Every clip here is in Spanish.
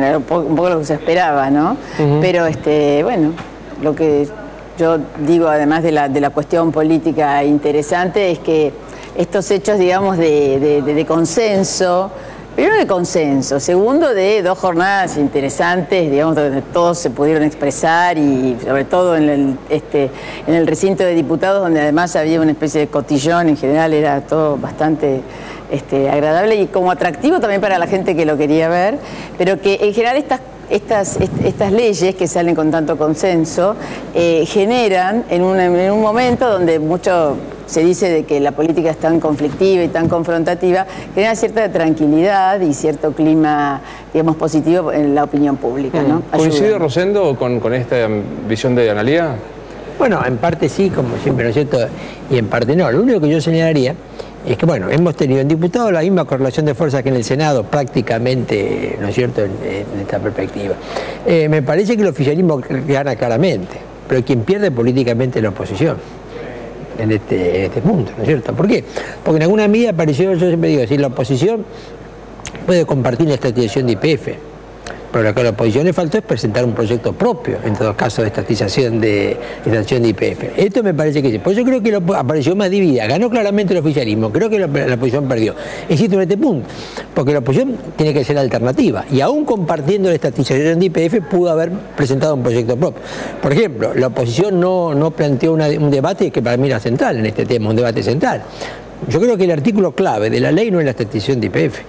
bueno, era un poco lo que se esperaba, ¿no? Pero, bueno, lo que yo digo, además de la cuestión política interesante, es que estos hechos, digamos, de consenso, primero de consenso, segundo de 2 jornadas interesantes, digamos, donde todos se pudieron expresar y sobre todo en el recinto de diputados, donde además había una especie de cotillón, en general era todo bastante agradable y como atractivo también para la gente que lo quería ver, pero que en general estas leyes que salen con tanto consenso generan en un momento donde mucho se dice de que la política es tan conflictiva y tan confrontativa, genera cierta tranquilidad y cierto clima, digamos, positivo en la opinión pública, ¿no? ¿Coincide Rosendo con esta visión de Analía? Bueno, en parte sí, como siempre, ¿no es cierto? Y en parte no. Lo único que yo señalaría es que, bueno, hemos tenido en diputados la misma correlación de fuerzas que en el Senado, prácticamente, ¿no es cierto?, en esta perspectiva. Me parece que el oficialismo gana claramente, pero quien pierde políticamente es la oposición en este punto, ¿no es cierto? ¿Por qué? Porque en alguna medida pareció, yo siempre digo, si la oposición puede compartir la estatización de YPF, pero lo que a la oposición le faltó es presentar un proyecto propio, en todo caso, de estatización de YPF. Esto me parece que sí. Por eso creo que apareció más dividida. Ganó claramente el oficialismo. Creo que la oposición perdió. Insisto en este punto, porque la oposición tiene que ser alternativa. Y aún compartiendo la estatización de YPF, pudo haber presentado un proyecto propio. Por ejemplo, la oposición no planteó un debate que para mí era central en este tema, un debate central. Yo creo que el artículo clave de la ley no es la estatización de YPF.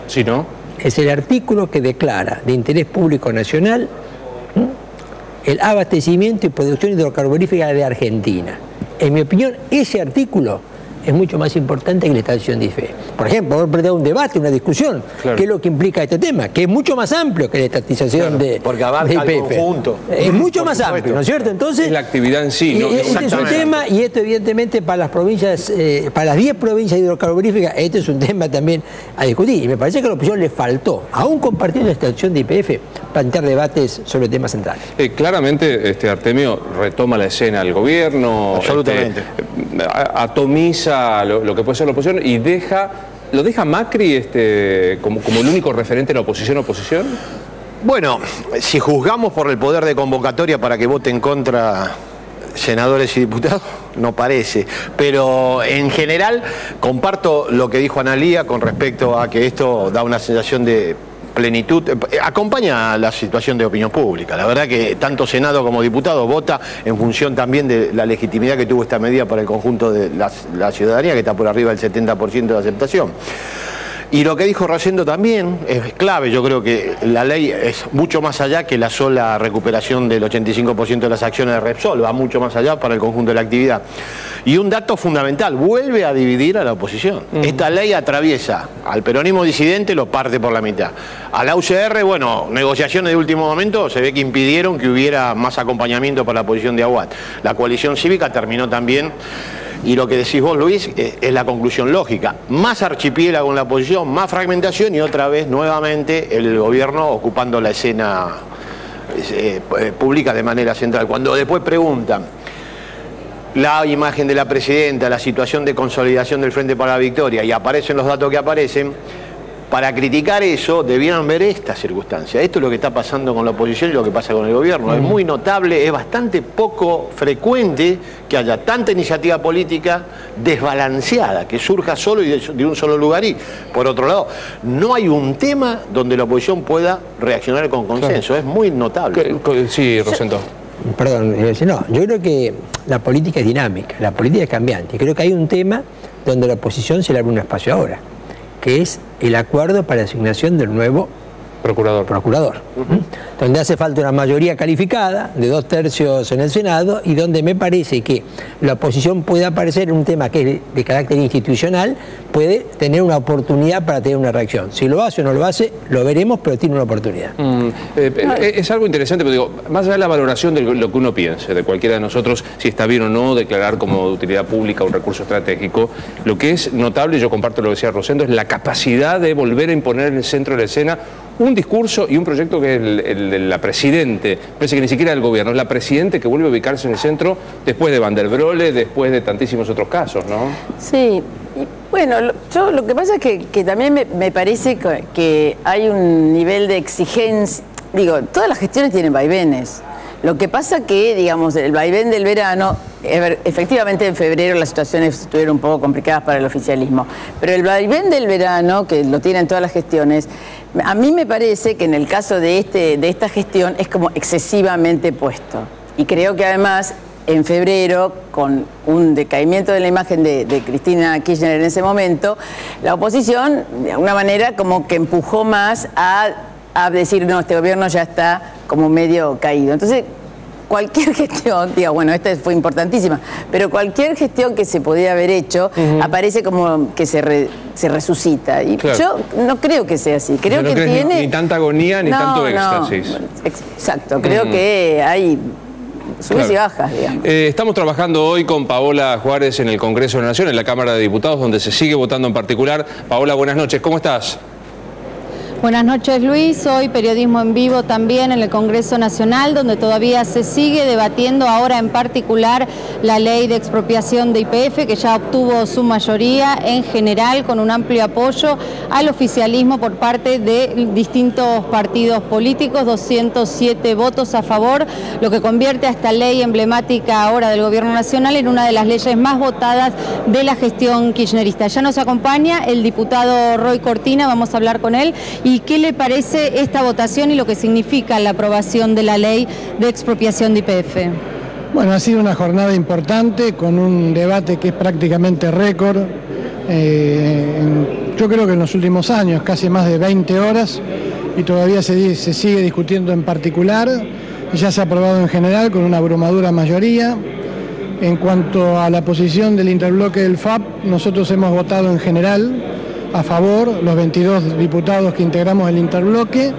¿Sí, no? Es el artículo que declara de interés público nacional el abastecimiento y producción hidrocarburífera de Argentina. En mi opinión, ese artículo es mucho más importante que la estatización de YPF. Por ejemplo, haber planteado un debate, una discusión, claro, qué es lo que implica este tema, que es mucho más amplio que la estatización, claro, porque abarca el conjunto. Es mucho más amplio, ¿no es cierto? Entonces, es la actividad en sí, ¿no? Este es un tema, y esto evidentemente para las provincias, para las 10 provincias hidrocarburíferas, este es un tema también a discutir. Y me parece que a la oposición le faltó, aún compartiendo la estatización de YPF, plantear debates sobre temas centrales. Claramente, Artemio retoma la escena al gobierno, absolutamente, atomiza lo que puede ser la oposición y lo deja Macri como el único referente de la oposición. Bueno, si juzgamos por el poder de convocatoria para que voten contra senadores y diputados, no parece. Pero en general comparto lo que dijo Analía con respecto a que esto da una sensación de plenitud, acompaña la situación de opinión pública. La verdad que tanto Senado como diputado vota en función también de la legitimidad que tuvo esta medida para el conjunto de la ciudadanía, que está por arriba del 70% de aceptación. Y lo que dijo Rosendo también es clave. Yo creo que la ley es mucho más allá que la sola recuperación del 85% de las acciones de Repsol, va mucho más allá para el conjunto de la actividad. Y un dato fundamental, vuelve a dividir a la oposición. Esta ley atraviesa al peronismo disidente, lo parte por la mitad. A la UCR, bueno, negociaciones de último momento, se ve que impidieron que hubiera más acompañamiento para la posición de Aguad. La coalición cívica terminó también. Y lo que decís vos, Luis, es la conclusión lógica. Más archipiélago en la oposición, más fragmentación y otra vez, nuevamente, el gobierno ocupando la escena pública de manera central. Cuando después preguntan la imagen de la presidenta, la situación de consolidación del Frente para la Victoria, y aparecen los datos que aparecen, para criticar eso debieran ver esta circunstancia. Esto es lo que está pasando con la oposición y lo que pasa con el gobierno. Es muy notable, es bastante poco frecuente que haya tanta iniciativa política desbalanceada, que surja solo y de un solo lugar. Y, por otro lado, no hay un tema donde la oposición pueda reaccionar con consenso. Claro. Es muy notable. Sí, Rosendo. Perdón, no, yo creo que la política es dinámica, la política es cambiante. Creo que hay un tema donde la oposición se le abre un espacio ahora, que es el acuerdo para la asignación del nuevo procurador. Donde hace falta una mayoría calificada de 2/3 en el Senado y donde me parece que la oposición puede aparecer en un tema que es de carácter institucional, puede tener una oportunidad para tener una reacción. Si lo hace o no lo hace, lo veremos, pero tiene una oportunidad. Es algo interesante, pero digo, más allá de la valoración de lo que uno piense, de cualquiera de nosotros, si está bien o no declarar como de utilidad pública un recurso estratégico, lo que es notable, yo comparto lo que decía Rosendo, es la capacidad de volver a imponer en el centro de la escena un discurso y un proyecto que es el de la Presidente. Parece que ni siquiera el gobierno, es la Presidente que vuelve a ubicarse en el centro después de Van der Brohe, después de tantísimos otros casos, ¿no? Sí. Bueno, yo lo que pasa es que también me parece que hay un nivel de exigencia. Digo, todas las gestiones tienen vaivenes. Lo que pasa que, digamos, el vaivén del verano, efectivamente en febrero las situaciones estuvieron un poco complicadas para el oficialismo, pero el vaivén del verano, que lo tienen todas las gestiones, a mí me parece que en el caso de esta gestión es como excesivamente puesto. Y creo que además en febrero, con un decaimiento de la imagen de Cristina Kirchner en ese momento, la oposición de alguna manera como que empujó más a decir, no, este gobierno ya está como medio caído. Entonces, cualquier gestión, digo, bueno, esta fue importantísima, pero cualquier gestión que se podía haber hecho, aparece como que se resucita. Y claro, yo no creo que sea así. Creo que tiene... Ni tanta agonía, ni tanto éxtasis. Exacto, creo que hay... subes y bajas, digamos. Estamos trabajando hoy con Paola Juárez en el Congreso de la Nación, en la Cámara de Diputados, donde se sigue votando en particular. Paola, buenas noches, ¿cómo estás? Buenas noches, Luis. Hoy periodismo en vivo también en el Congreso Nacional, donde todavía se sigue debatiendo ahora en particular la ley de expropiación de YPF, que ya obtuvo su mayoría en general con un amplio apoyo al oficialismo por parte de distintos partidos políticos, 207 votos a favor, lo que convierte a esta ley emblemática ahora del Gobierno Nacional en una de las leyes más votadas de la gestión kirchnerista. Ya nos acompaña el diputado Roy Cortina, vamos a hablar con él. ¿Y qué le parece esta votación y lo que significa la aprobación de la ley de expropiación de YPF? Bueno, ha sido una jornada importante con un debate que es prácticamente récord. Yo creo que en los últimos años, casi más de 20 horas, y todavía se sigue discutiendo en particular. Ya se ha aprobado en general con una abrumadora mayoría. En cuanto a la posición del interbloque del FAP, nosotros hemos votado en general a favor, los 22 diputados que integramos el interbloque,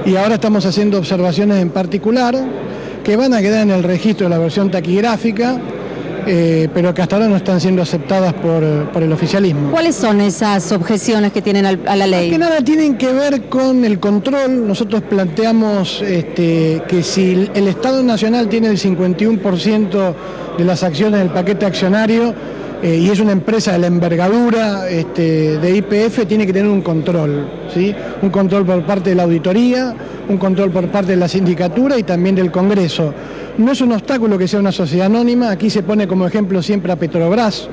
y ahora estamos haciendo observaciones en particular que van a quedar en el registro de la versión taquigráfica, pero que hasta ahora no están siendo aceptadas por el oficialismo. ¿Cuáles son esas objeciones que tienen a la ley? Más que nada tienen que ver con el control. Nosotros planteamos que si el Estado Nacional tiene el 51% de las acciones del paquete accionario, y es una empresa de la envergadura de YPF, tiene que tener un control, ¿sí? Un control por parte de la auditoría, un control por parte de la sindicatura y también del Congreso. No es un obstáculo que sea una sociedad anónima. Aquí se pone como ejemplo siempre a Petrobras.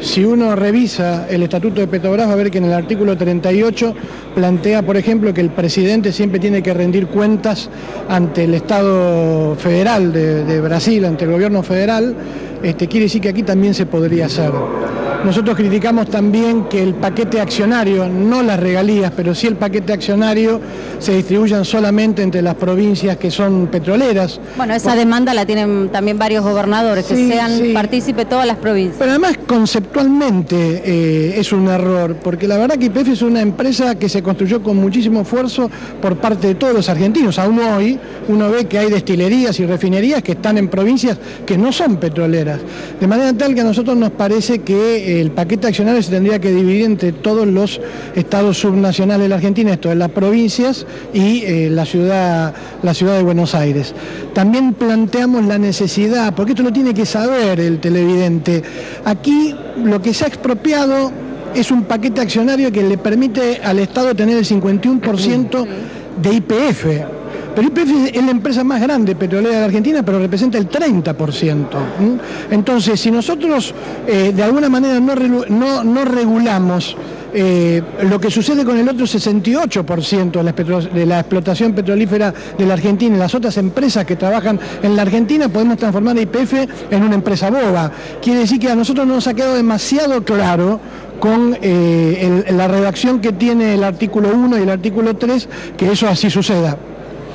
Si uno revisa el estatuto de Petrobras va a ver que en el artículo 38 plantea, por ejemplo, que el presidente siempre tiene que rendir cuentas ante el Estado federal de Brasil, ante el gobierno federal. Quiere decir que aquí también se podría hacer. Nosotros criticamos también que el paquete accionario, no las regalías, pero sí el paquete accionario, se distribuyan solamente entre las provincias que son petroleras. Bueno, esa demanda la tienen también varios gobernadores, que sean partícipes todas las provincias. Pero además conceptualmente es un error, porque la verdad que YPF es una empresa que se construyó con muchísimo esfuerzo por parte de todos los argentinos. Aún hoy uno ve que hay destilerías y refinerías que están en provincias que no son petroleras. De manera tal que a nosotros nos parece que el paquete accionario se tendría que dividir entre todos los estados subnacionales de la Argentina, esto es las provincias y la ciudad de Buenos Aires. También planteamos la necesidad, porque esto lo tiene que saber el televidente, aquí lo que se ha expropiado es un paquete accionario que le permite al Estado tener el 51% de YPF. Pero YPF es la empresa más grande petrolera de la Argentina, pero representa el 30%. Entonces, si nosotros de alguna manera no regulamos lo que sucede con el otro 68% de la explotación petrolífera de la Argentina y las otras empresas que trabajan en la Argentina, podemos transformar a YPF en una empresa boba. Quiere decir que a nosotros nos ha quedado demasiado claro con la redacción que tiene el artículo 1 y el artículo 3, que eso así suceda.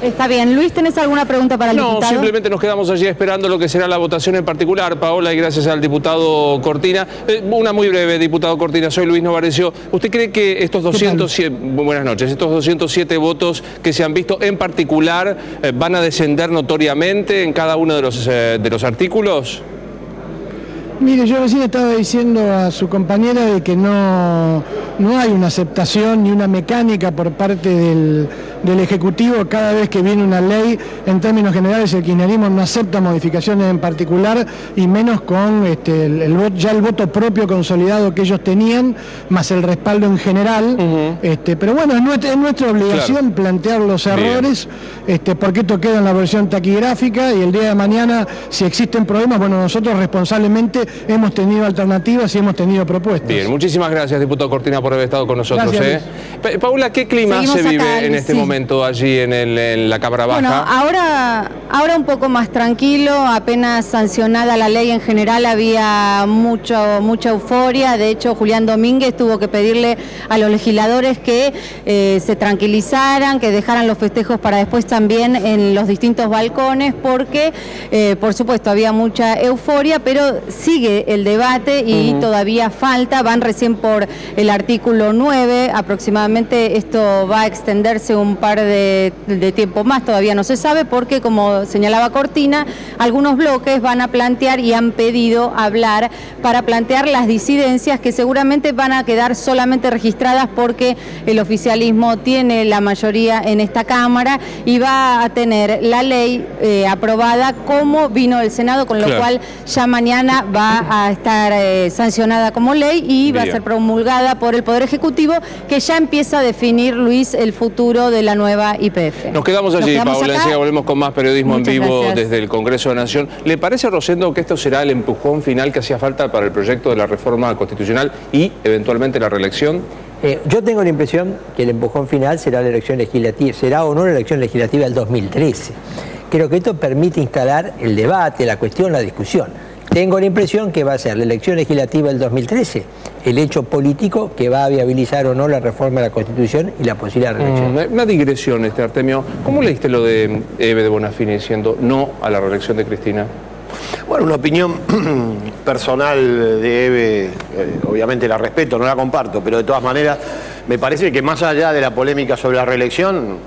Está bien. Luis, ¿tenés alguna pregunta para el diputado? No, simplemente nos quedamos allí esperando lo que será la votación en particular, Paola, y gracias al diputado Cortina. Una muy breve, diputado Cortina, soy Luis Novarecio. ¿Usted cree que estos 207, buenas noches, estos 207 votos que se han visto en particular van a descender notoriamente en cada uno de los artículos? Mire, yo recién estaba diciendo a su compañera de que no hay una aceptación ni una mecánica por parte del Ejecutivo. Cada vez que viene una ley, en términos generales, el kirchnerismo no acepta modificaciones en particular, y menos con ya el voto propio consolidado que ellos tenían, más el respaldo en general. Pero bueno, es nuestra obligación plantear los errores, porque esto queda en la versión taquigráfica, y el día de mañana, si existen problemas, bueno, nosotros responsablemente hemos tenido alternativas y hemos tenido propuestas. Bien, muchísimas gracias, diputado Cortina, por haber estado con nosotros. Gracias, Paula, ¿qué clima Seguimos se vive acá, en este momento allí en la Cámara Baja? Bueno, ahora un poco más tranquilo, apenas sancionada la ley en general había mucha euforia. De hecho, Julián Domínguez tuvo que pedirle a los legisladores que se tranquilizaran, que dejaran los festejos para después también en los distintos balcones, porque por supuesto había mucha euforia, pero sigue el debate y todavía falta. Van recién por el artículo 9, aproximadamente esto va a extenderse un par de tiempo más, todavía no se sabe, porque como señalaba Cortina, algunos bloques van a plantear y han pedido hablar para plantear las disidencias que seguramente van a quedar solamente registradas porque el oficialismo tiene la mayoría en esta Cámara y va a tener la ley aprobada como vino del Senado, con lo cual ya mañana va a estar sancionada como ley y va a ser promulgada por el Poder Ejecutivo, que ya empieza a definir, Luis, el futuro de la nueva YPF. Nos quedamos allí, Paula, enseguida volvemos con más periodismo en vivo desde el Congreso de la Nación. ¿Le parece, Rosendo, que esto será el empujón final que hacía falta para el proyecto de la reforma constitucional y eventualmente la reelección? Yo tengo la impresión que el empujón final será la elección legislativa, será o no la elección legislativa del 2013. Creo que esto permite instalar el debate, la cuestión, la discusión. Tengo la impresión que va a ser la elección legislativa del 2013 el hecho político que va a viabilizar o no la reforma de la Constitución y la posibilidad de reelección. Una digresión, Artemio. ¿Cómo leíste lo de Eve de Bonafini diciendo no a la reelección de Cristina? Bueno, una opinión personal de Eve, obviamente la respeto, no la comparto, pero de todas maneras me parece que más allá de la polémica sobre la reelección,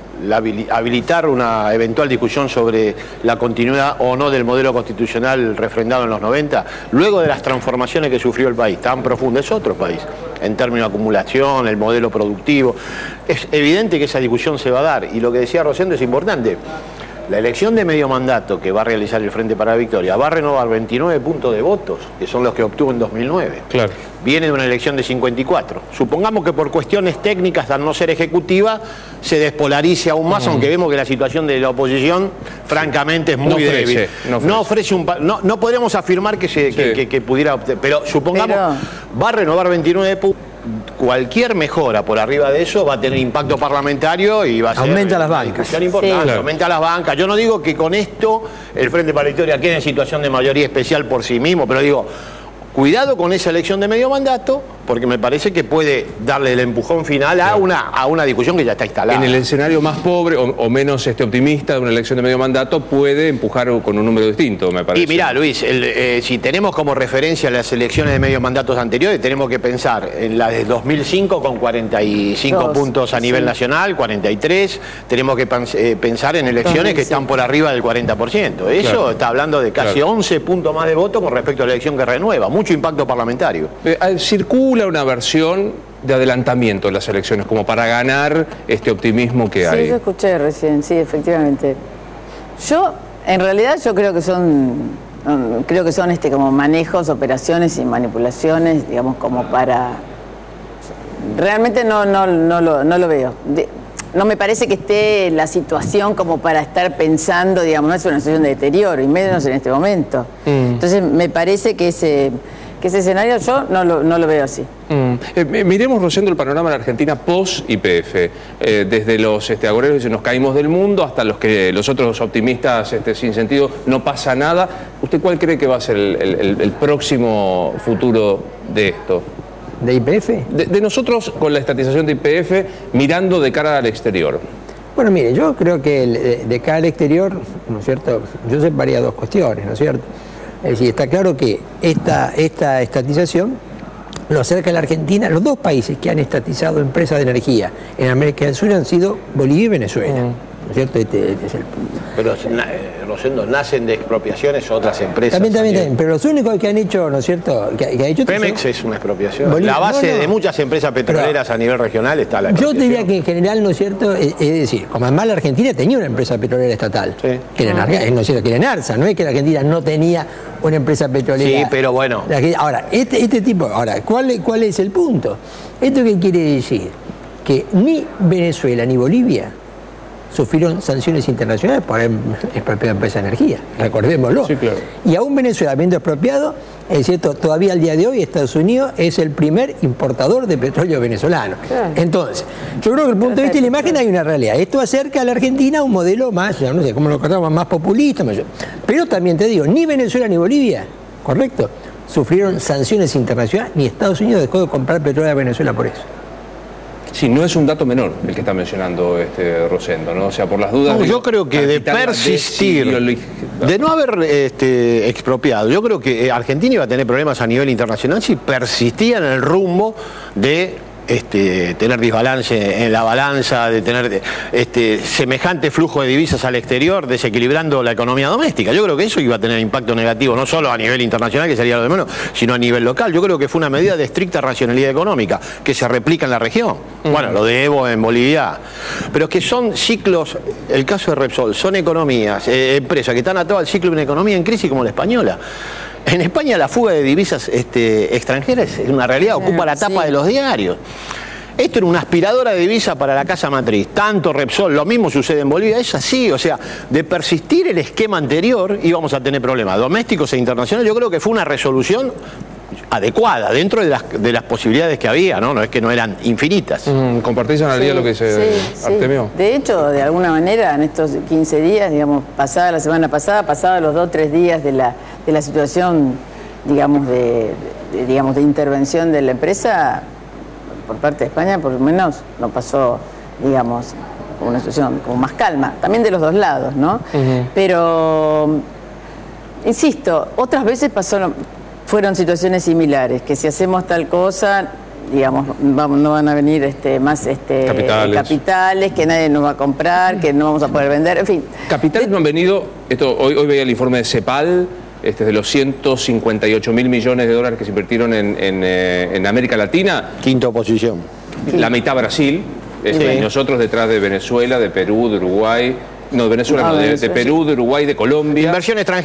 habilitar una eventual discusión sobre la continuidad o no del modelo constitucional refrendado en los 90, luego de las transformaciones que sufrió el país, tan profundas, es otro país, en términos de acumulación, el modelo productivo, es evidente que esa discusión se va a dar, y lo que decía Rosendo es importante. La elección de medio mandato que va a realizar el Frente para la Victoria va a renovar 29 puntos de votos, que son los que obtuvo en 2009. Claro. Viene de una elección de 54. Supongamos que por cuestiones técnicas, al no ser ejecutiva, se despolarice aún más, aunque vemos que la situación de la oposición, francamente, es muy débil. No podríamos afirmar que pudiera obtener, pero supongamos, va a renovar 29 puntos. Cualquier mejora por arriba de eso va a tener impacto parlamentario y va a ser aumenta las bancas. Importante, aumenta las bancas. Yo no digo que con esto el Frente para la Victoria quede en situación de mayoría especial por sí mismo, pero digo, cuidado con esa elección de medio mandato, porque me parece que puede darle el empujón final a una discusión que ya está instalada. En el escenario más pobre o menos optimista de una elección de medio mandato puede empujar con un número distinto, me parece. Y mirá, Luis, si tenemos como referencia las elecciones de medio mandatos anteriores, tenemos que pensar en la de 2005 con 45 puntos a nivel nacional, 43. Tenemos que pensar en elecciones que están por arriba del 40%. Eso está hablando de casi 11 puntos más de voto con respecto a la elección que renueva. Mucho impacto parlamentario. Circula una versión de adelantamiento de las elecciones, como para ganar este optimismo que hay. Sí, yo escuché recién, sí, efectivamente. En realidad yo creo que son como manejos, operaciones y manipulaciones, digamos, como para... Realmente no lo veo. No me parece que esté la situación como para estar pensando, digamos, no es una situación de deterioro, y menos en este momento. Entonces me parece que ese escenario yo no lo veo así. Miremos, Rosendo, el panorama de la Argentina post-YPF. Desde los agoreros nos caímos del mundo hasta los otros optimistas sin sentido, no pasa nada. ¿Usted cuál cree que va a ser el próximo futuro de esto? ¿De YPF? De nosotros con la estatización de YPF mirando de cara al exterior. Bueno, mire, yo creo que de cara al exterior, ¿no es cierto? Yo separaría dos cuestiones, ¿no es cierto? Es decir, está claro que esta estatización lo acerca a la Argentina. Los dos países que han estatizado empresas de energía en América del Sur han sido Bolivia y Venezuela. ¿no es cierto? Este es el punto. Pero, Rosendo, nacen de expropiaciones otras empresas. También. Pero los únicos que han hecho, ¿no es cierto? Que ha hecho Pemex es una expropiación. Bolivia, la base de muchas empresas petroleras a nivel regional está la expropiación. Yo diría que en general, ¿no es cierto? Es decir, como además la Argentina tenía una empresa petrolera estatal. Sí. Que era, ¿no es cierto? Que era Enarsa, no es que la Argentina no tenía una empresa petrolera. Sí, pero bueno. Ahora, este tipo, ¿cuál es el punto? ¿Esto qué quiere decir? Que ni Venezuela ni Bolivia sufrieron sanciones internacionales por expropiar empresa de energía, recordémoslo. Sí, claro. Y aún Venezuela, habiendo expropiado, es cierto, todavía al día de hoy Estados Unidos es el primer importador de petróleo venezolano. Claro. Entonces, yo creo que desde el punto de vista de la imagen hay una realidad. Esto acerca a la Argentina a un modelo más, no sé cómo lo cortamos, más populista. Pero también te digo, ni Venezuela ni Bolivia, ¿correcto?, sufrieron sanciones internacionales, ni Estados Unidos dejó de comprar petróleo a Venezuela por eso. Sí, no es un dato menor el que está mencionando Rosendo, ¿no? O sea, por las dudas... No, yo creo que de persistir, de no haber expropiado, yo creo que Argentina iba a tener problemas a nivel internacional si persistía en el rumbo de tener desbalance en la balanza, de tener semejante flujo de divisas al exterior, desequilibrando la economía doméstica. Yo creo que eso iba a tener impacto negativo, no solo a nivel internacional, que sería lo de menos, sino a nivel local. Yo creo que fue una medida de estricta racionalidad económica, que se replica en la región. Bueno, lo de Evo en Bolivia. Pero que son ciclos, el caso de Repsol, son economías, empresas que están atadas al ciclo de una economía en crisis como la española. En España la fuga de divisas extranjeras es una realidad, ocupa la tapa de los diarios. Esto era una aspiradora de divisas para la casa matriz, tanto Repsol, lo mismo sucede en Bolivia, es así, o sea, de persistir el esquema anterior íbamos a tener problemas domésticos e internacionales. Yo creo que fue una resolución adecuada, dentro de las posibilidades que había, ¿no? No es que no eran infinitas. ¿Compartís, Analía, lo que dice Artemio? Sí. De hecho, de alguna manera, en estos 15 días, digamos, pasada la semana pasada, pasada los 2 o 3 días de la situación, digamos, de intervención de la empresa, por parte de España, por lo menos, no pasó, digamos, como una situación como más calma, también de los dos lados, ¿no? Pero, insisto, otras veces fueron situaciones similares, que si hacemos tal cosa, digamos, no van a venir más capitales, que nadie nos va a comprar, que no vamos a poder vender, en fin. Capitales no han venido, hoy veía el informe de CEPAL, de los 158.000 millones de dólares que se invirtieron en América Latina. Quinta posición. La mitad Brasil, y nosotros detrás de Venezuela, de Perú, de Uruguay, no, de Venezuela, no, de Perú, de Uruguay, de Colombia. Inversión extranjera.